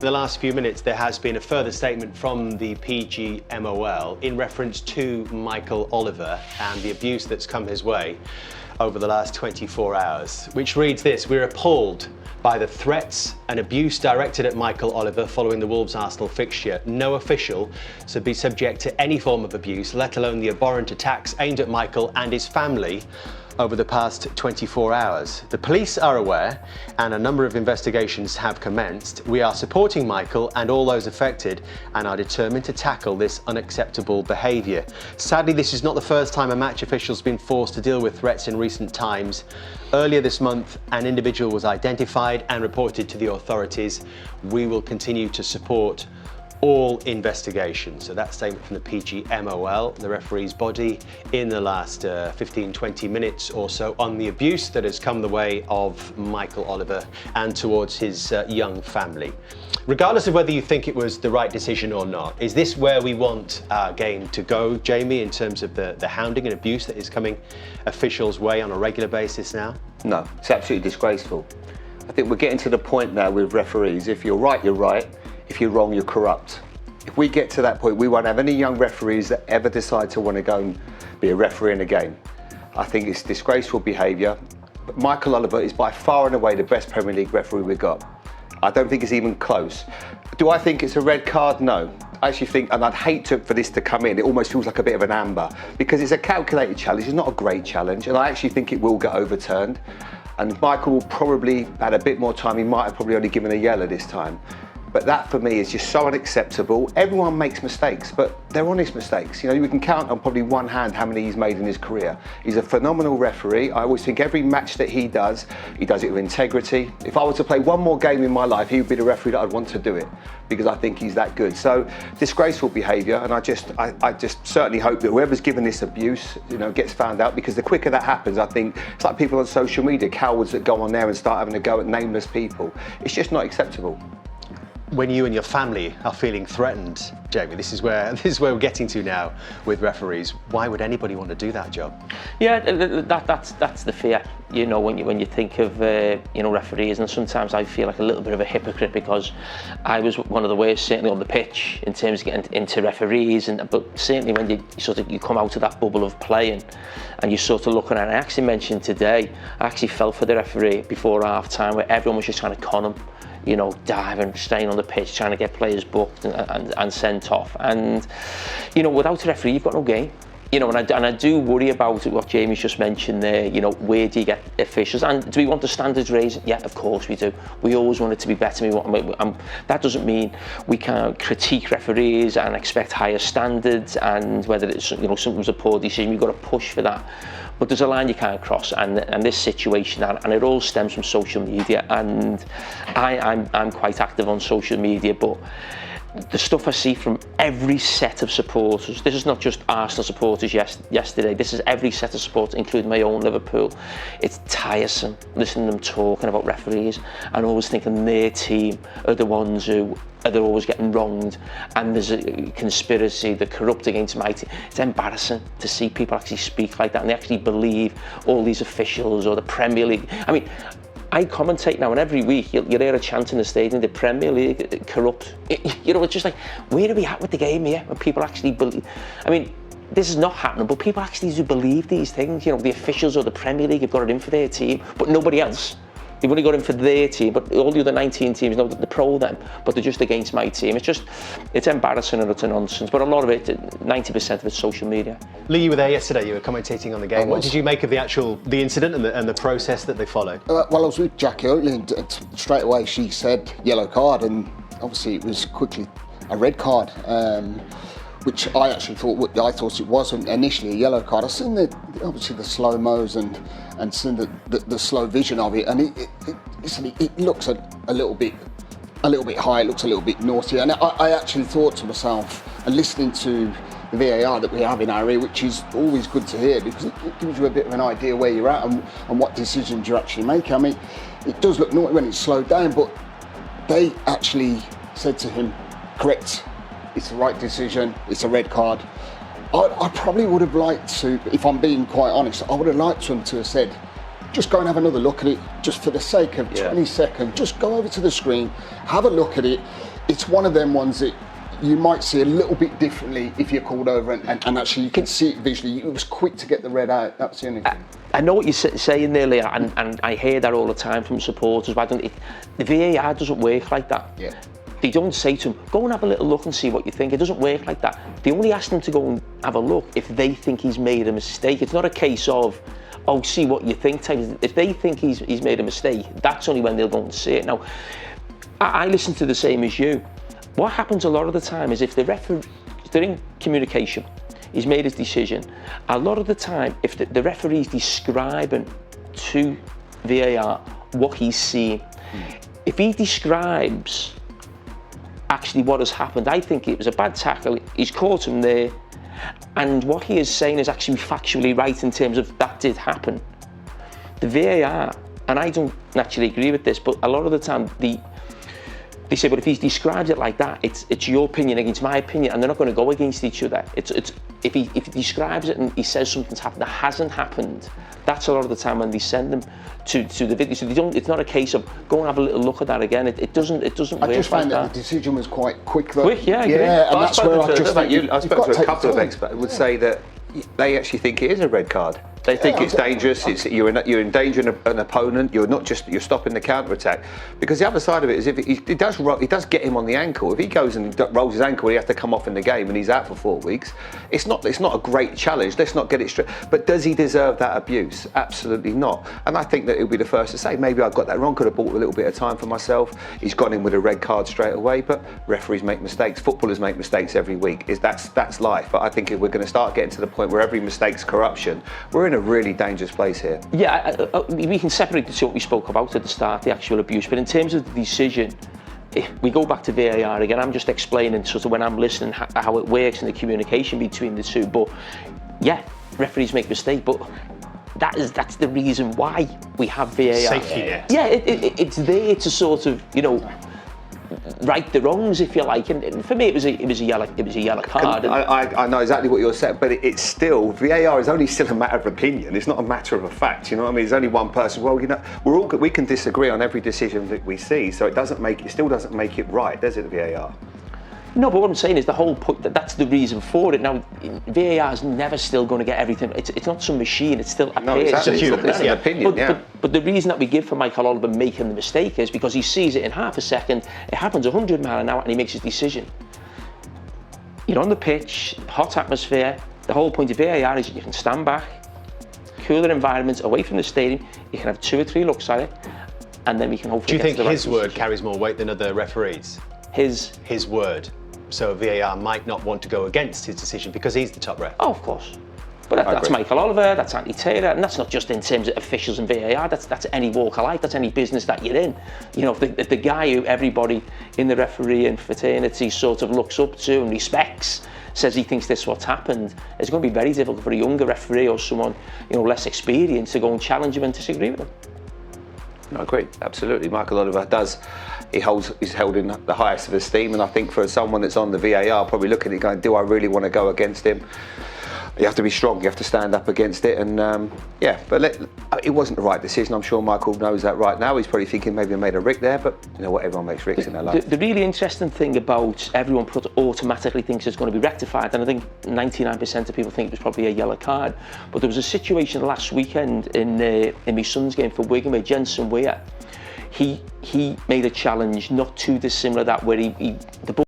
In the last few minutes, there has been a further statement from the PGMOL in reference to Michael Oliver and the abuse that's come his way over the last 24 hours, which reads this: "We're appalled by the threats and abuse directed at Michael Oliver following the Wolves-Arsenal fixture. No official should be subject to any form of abuse, let alone the abhorrent attacks aimed at Michael and his family over the past 24 hours. The police are aware and a number of investigations have commenced. We are supporting Michael and all those affected and are determined to tackle this unacceptable behaviour." Sadly, this is not the first time a match official's been forced to deal with threats in recent times. Earlier this month, an individual was identified and reported to the authorities. We will continue to support all investigations. So that statement from the PGMOL, the referee's body, in the last 15-20 minutes or so on the abuse that has come the way of Michael Oliver and towards his young family. Regardless of whether you think it was the right decision or not, is this where we want our game to go, Jamie, in terms of the hounding and abuse that is coming officials' way on a regular basis now? No, it's absolutely disgraceful. I think we're getting to the point now with referees, if you're right, you're right. If you're wrong, you're corrupt. If we get to that point, we won't have any young referees that ever decide to want to go and be a referee in a game. I think it's disgraceful behaviour. But Michael Oliver is by far and away the best Premier League referee we've got. I don't think it's even close. Do I think it's a red card? No. I actually think, and I'd hate for this to come in, it almost feels like a bit of an amber, because it's a calculated challenge, it's not a great challenge, and I actually think it will get overturned. And Michael will probably, had a bit more time, he might have probably only given a yellow this time. But that for me is just so unacceptable. Everyone makes mistakes, but they're honest mistakes. You know, we can count on probably one hand how many he's made in his career. He's a phenomenal referee. I always think every match that he does it with integrity. If I were to play one more game in my life, he would be the referee that I'd want to do it, because I think he's that good. So disgraceful behaviour, and I just certainly hope that whoever's given this abuse, you know, gets found out, because the quicker that happens, I think it's like people on social media, cowards that go on there and start having a go at nameless people. It's just not acceptable. When you and your family are feeling threatened, Jamie, this is where we're getting to now with referees. Why would anybody want to do that job? Yeah, that's the fear. You know, when you think of you know, referees, and sometimes I feel like a little bit of a hypocrite, because I was one of the worst certainly on the pitch in terms of getting into referees, but certainly when you come out of that bubble of playing and you sort of looking at it. I actually mentioned today, I actually fell for the referee before half time, where everyone was just trying to con him. You know, diving, staying on the pitch, trying to get players booked and sent off. And, you know, without a referee, you've got no game. You know, and I do worry about what Jamie's just mentioned there. You know, where do you get officials? And do we want the standards raised? Yeah, of course we do. We always want it to be better. That doesn't mean we can't critique referees and expect higher standards, and whether it's, you know, something's a poor decision, we've got to push for that. But there's a line you can't cross, and this situation, and it all stems from social media. And I'm quite active on social media, but the stuff I see from every set of supporters, this is not just Arsenal supporters yesterday, this is every set of supporters, including my own Liverpool. It's tiresome listening to them talking about referees and always thinking their team are the ones who they're always getting wronged, and there's a conspiracy, they're corrupt against my team. It's embarrassing to see people actually speak like that, and they actually believe all these officials or the Premier League. I mean, I commentate now, and every week you'll hear a chant in the stadium, the Premier League corrupt. You know, it's just like, where are we at with the game here? When people actually believe, I mean, this is not happening, but people actually do believe these things. You know, the officials or the Premier League have got it in for their team, but nobody else. They've only got in for their team, but all the other 19 teams know that they're pro them, but they're just against my team. It's embarrassing and it's a nonsense, but a lot of it, 90% of it's social media. Lee, you were there yesterday, you were commentating on the game. What did you make of the incident and the process that they followed? Well, I was with Jackie Oatley, and straight away she said yellow card, and obviously it was quickly a red card. Which I actually thought it wasn't initially a yellow card. I've seen obviously the slow-mos and seen the slow vision of it, and it looks a little bit high. It looks a little bit naughty, and I actually thought to myself, and listening to the VAR that we have in our ear, which is always good to hear, because it gives you a bit of an idea where you're at and what decisions you're actually making. I mean, it does look naughty when it's slowed down, but they actually said to him, correct, it's the right decision, it's a red card. I probably would have liked to, if I'm being quite honest, I would have liked him to have said, just go and have another look at it, just for the sake of 20 seconds, just go over to the screen, have a look at it. it's one of them ones that you might see a little bit differently if you're called over, and actually you can see it visually. It was quick to get the red out. That's the only thing. I know what you're saying there, Leah, and I hear that all the time from supporters. But the VAR doesn't work like that. Yeah. They don't say to him, go and have a little look and see what you think. It doesn't work like that. They only ask them to go and have a look if they think he's made a mistake. It's not a case of, oh, see what you think type. If they think he's made a mistake, that's only when they'll go and see it. Now, I listen to the same as you. What happens a lot of the time is if the referee, they're in communication, he's made his decision. A lot of the time, if the referee's describing to VAR what he's seen, if he describes actually what has happened, I think it was a bad tackle, he's caught him there, and what he is saying is actually factually right in terms of that did happen. The VAR, and I don't naturally agree with this, but a lot of the time they say, but if he describes it like that, it's your opinion against my opinion, and they're not going to go against each other. If he describes it and he says something's happened that hasn't happened, that's a lot of the time when they send them to the video. So they don't. It's not a case of go and have a little look at that again. It doesn't work like that. I just found that the decision was quite quick, though. Quick, yeah, I agree. Yeah, and that's where I just think I spoke to a couple of experts who would say that they actually think it is a red card. They think it's dangerous. You're endangering an opponent. You're stopping the counter attack. Because the other side of it is if it does get him on the ankle. If he goes and rolls his ankle, he has to come off in the game and he's out for 4 weeks. It's not a great challenge. Let's not get it straight. But does he deserve that abuse? Absolutely not. And I think that he'll be the first to say maybe I got that wrong. Could have bought a little bit of time for myself. He's gone in with a red card straight away. But referees make mistakes. Footballers make mistakes every week. That's life. But I think if we're going to start getting to the point where every mistake's corruption, we're in a really dangerous place here. Yeah, we can separate the two, what we spoke about at the start, the actual abuse, but in terms of the decision, if we go back to VAR again, I'm just explaining sort of when I'm listening how it works and the communication between the two. But yeah, referees make mistakes, but that's the reason why we have VAR. Safety net. Yeah, it's there to sort of, right the wrongs, if you like. And for me, it was a yellow card. I know exactly what you're saying, but it's still VAR is only still a matter of opinion. It's not a matter of a fact. You know what I mean? There's only one person. Well, we can disagree on every decision that we see, so it still doesn't make it right, does it? VAR. No, but what I'm saying is the whole point, that's the reason for it. Now, VAR is never still going to get everything. It's not some machine, it's still a no, exactly. It's an opinion, but the reason that we give for Mikel Oliver making the mistake is because he sees it in half a second, it happens 100 miles an hour, and he makes his decision. You're on the pitch, hot atmosphere. The whole point of VAR is you can stand back, cooler environments, away from the stadium, you can have 2 or 3 looks at it, and then we can hopefully Do you think his word word carries more weight than other referees? His word. So VAR might not want to go against his decision because he's the top ref. Oh, of course. But that's Mikel Oliver, that's Andy Taylor, and that's not just in terms of officials and VAR, that's any walk of life, that's any business that you're in. If the guy who everybody in the refereeing fraternity sort of looks up to and respects says he thinks this is what's happened, it's going to be very difficult for a younger referee or someone less experienced to go and challenge him and disagree with him. I agree, absolutely. Mikel Oliver he's held in the highest of esteem, and I think for someone that's on the VAR, probably looking at it going, do I really want to go against him? You have to be strong, you have to stand up against it, and it wasn't the right decision. I'm sure Michael knows that right now. He's probably thinking maybe I made a rick there, but what, everyone makes ricks in their life. The really interesting thing about everyone automatically thinks it's going to be rectified, and I think 99% of people think it was probably a yellow card, but there was a situation last weekend in my son's game for Wigan where Jensen Weir, he made a challenge not too dissimilar that where the ball